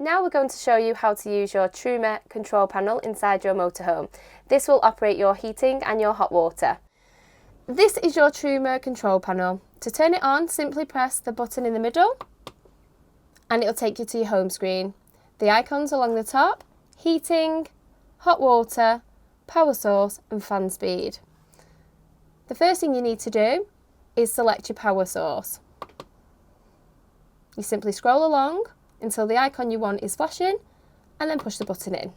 Now we're going to show you how to use your Truma control panel inside your motorhome. This will operate your heating and your hot water. This is your Truma control panel. To turn it on, simply press the button in the middle and it'll take you to your home screen. The icons along the top: heating, hot water, power source and fan speed. The first thing you need to do is select your power source. You simply scroll along until the icon you want is flashing and then push the button in.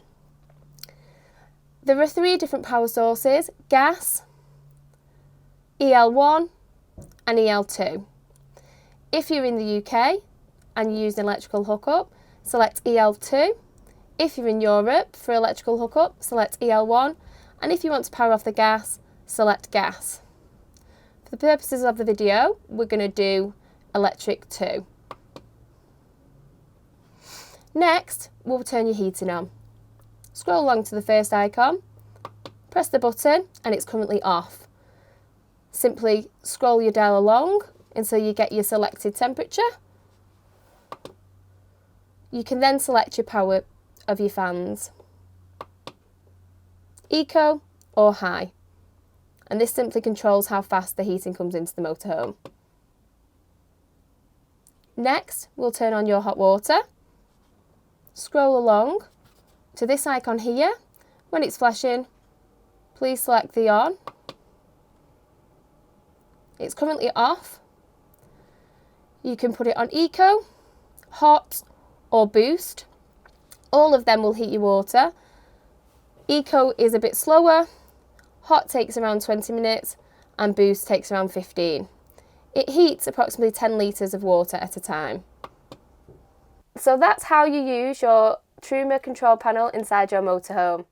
There are 3 different power sources: gas, EL1 and EL2. If you're in the UK and you use an electrical hookup, select EL2. If you're in Europe for electrical hookup, select EL1. And if you want to power off the gas, select gas. For the purposes of the video, we're going to do electric 2. Next, we'll turn your heating on. Scroll along to the first icon, press the button and it's currently off. Simply scroll your dial along until you get your selected temperature. You can then select your power of your fans, eco or high, and this simply controls how fast the heating comes into the motorhome. Next, we'll turn on your hot water. Scroll along to this icon here. When it's flashing, please select the on. It's currently off. You can put it on eco, hot or boost. All of them will heat your water. Eco is a bit slower, hot takes around 20 minutes and boost takes around 15. It heats approximately 10 litres of water at a time. So that's how you use your Truma control panel inside your motorhome.